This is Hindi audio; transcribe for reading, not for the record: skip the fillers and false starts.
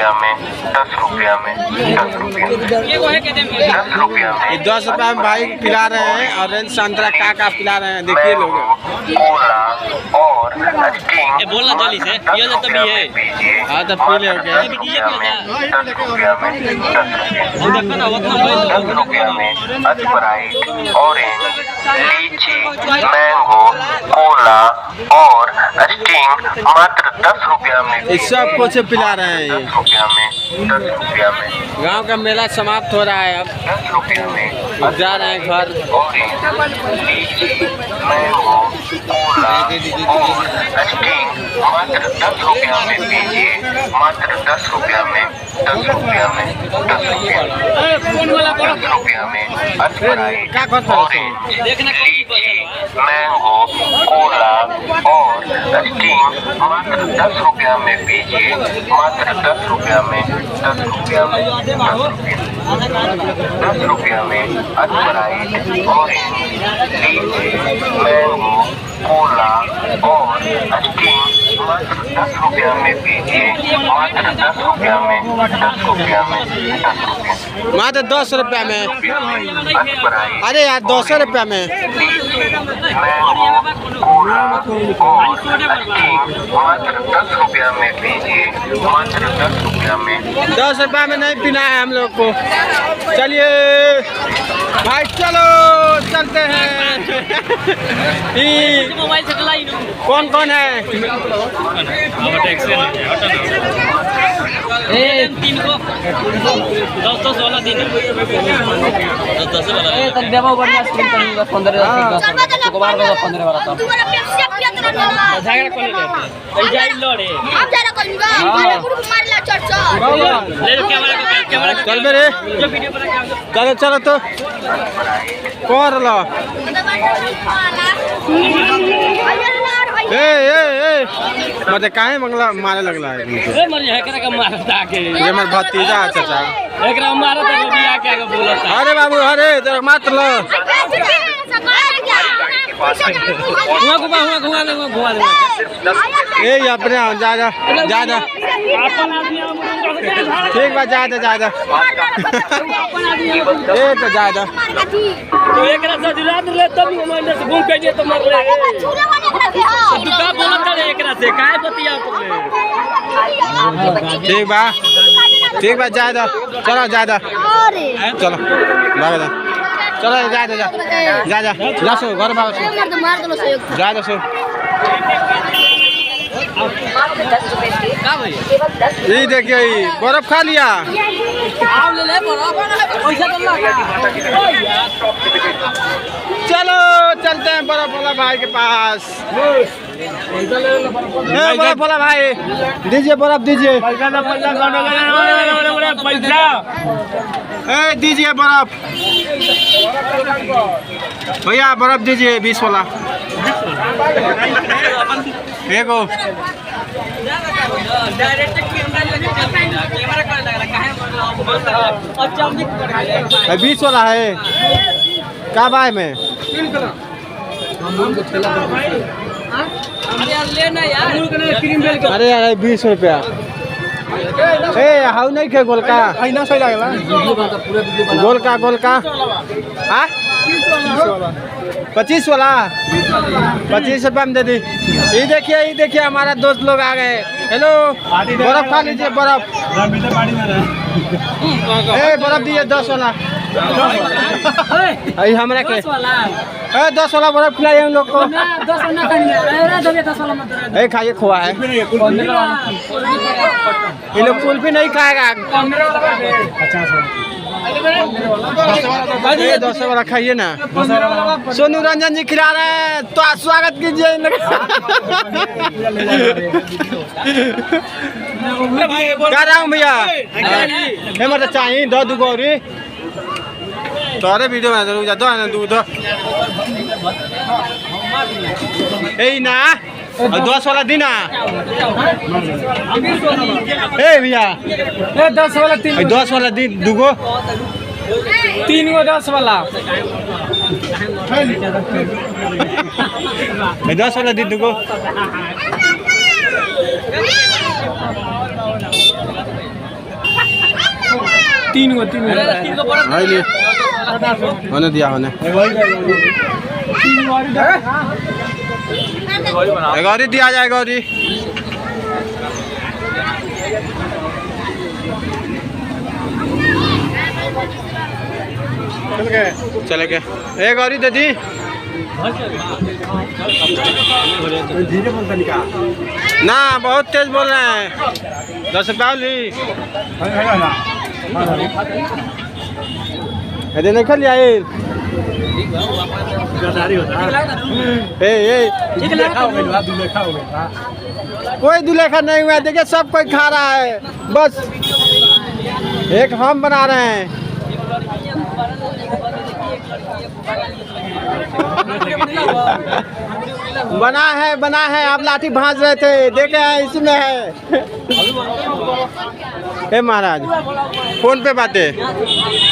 रुपया में 10 रुपया में 10 रुपया 10 रुपया में 10 रुपया में भाई पिला रहे हैं। ऑरेंज संतरा का पिला रहे हैं, देखिए लोग। कोला और स्टिंग बोलना जल्दी से, ये तो तभी है। हाँ तो पी ले 10 रुपया में 10 रुपया में स्प्राइट, ऑरेंज, लीची, मैंगो, कोला और स्टिंग मात्र 10 रुपया में। इस सब कुछ पिला रहे हैं। 10 रुपया में 10 रुपया में गांव का मेला समाप्त हो रहा है, अब 10 रुपया में अब जा रहे हैं घर। ऑरेंज, लीची, मैंगो, कोला और स्टिंग मात्र 10 रुपया में पीजिए। मात्र 10 रुपया में 10 रुपया में 10 रुपया में 10 रुपया में स्प्राइट, ऑरेंज, लीची, मैंगो, कोला और स्टिंग मात्र 10 रुपया में पीजिए। मात्र 10 रुपया में 10 रुपया में 10 रुपया में स्प्राइट, ऑरेंज, लीची, मैंगो, कोला और स्टिंग मात्र 10 रुपया में पीजिए। मात्र 10 रुपया में 10 रुपया में 10 रुपया मात्र 10 रुपया में। स्प्राइट, अरे यार 200 रुपया में। मैंगो, कोला और स्टिंग मात्र 10 रुपया में पीजिए। मात्र 10 रुपया में 10 रुपया में नहीं पीना है हम लोग को। चलिए भाई चलो चलते हैं। मोबाइल से चलाई कौन कौन है? तीन को 10 वाला दिन 10 वाला तक देवा बढ़िया स्क्रीन पर 15 वाला 15 वाला था झगड़ा कर ले जाई लड़े हम जरा करूंगा ग्रुप मारला चर्चा ले लो कैमरा चल बे रे, जो वीडियो बना के चलो चलो तो कौन लो? ए मत काहे मंगला मारे लगला है। ए मर है करा का मारता के ये मत भतीजा चाचा एकरा मारत है भी आके आके बोलता। अरे बाबू अरे जरा मत लो। घुमा ए अपने जा जा जा जा ठीक बा जा जा जा जा ए तो जा जा तो एकरा से रात ले तब मोबाइल से घूम के जे तो मर ले तू का बोलत है एकरा से काहे बतिया ठीक बा जा जा चलो जा जा चलो भाग जा चलो जा जा जा जा जा सो घर भाग सो जा जा सो। ये देखिए बर्फ खा लिया। चलो चलते हैं बर्फ वाला भाई के पास। बर्फ वाला भाई दीजिए बर्फ दीजिए। दीजिए बर्फ भैया बर्फ दीजिए 20 वाला एगो। 20 वाला है का भाई में? अरे यार 20 रुपया। ए हाउ नहीं खे गोलका गोलका गोलका हाँ 25 वाला 25 रुपया में दे दी। ये देखिए हमारा दोस्त लोग आ गए। हेलो बर्फ खा लीजिए बर्फ। ए बर्फ दीजिए 10 वाला। अरे हमरा के 10 वाला बर्फ खिलाइए हम लोग को। 10 वाला ए खाइए खोआ है। ये लोग कुल्फी नहीं खाएगा। 10 वाला खाइए ना। सोनू रंजन जी खिला रहे हैं तो स्वागत कीजिए। क्या रहा हूँ भैया मतलब चाहिए 2 गौरी तोरे वीडियो में रुक जा दूध ए ना 10 वाला दिन ए भैया 10 वाला 10 वाला दिन दूगो 3 गो 10 वाला 10 वाला दिन दूगो। तीन गो भाई लिए होने दिया होने गौरी दिया जाए गौरी चले गए एक गौरी दे दी ना बहुत तेज बोल रहे हैं 10 रुपया ली नहीं खा लिया कोई दुलेखा नहीं हुआ देखिए सब कोई खा रहा है बस एक हम बना रहे हैं बना है आप लाठी भांज रहे थे देखे हैं इसमें है हे महाराज फोन पे बातें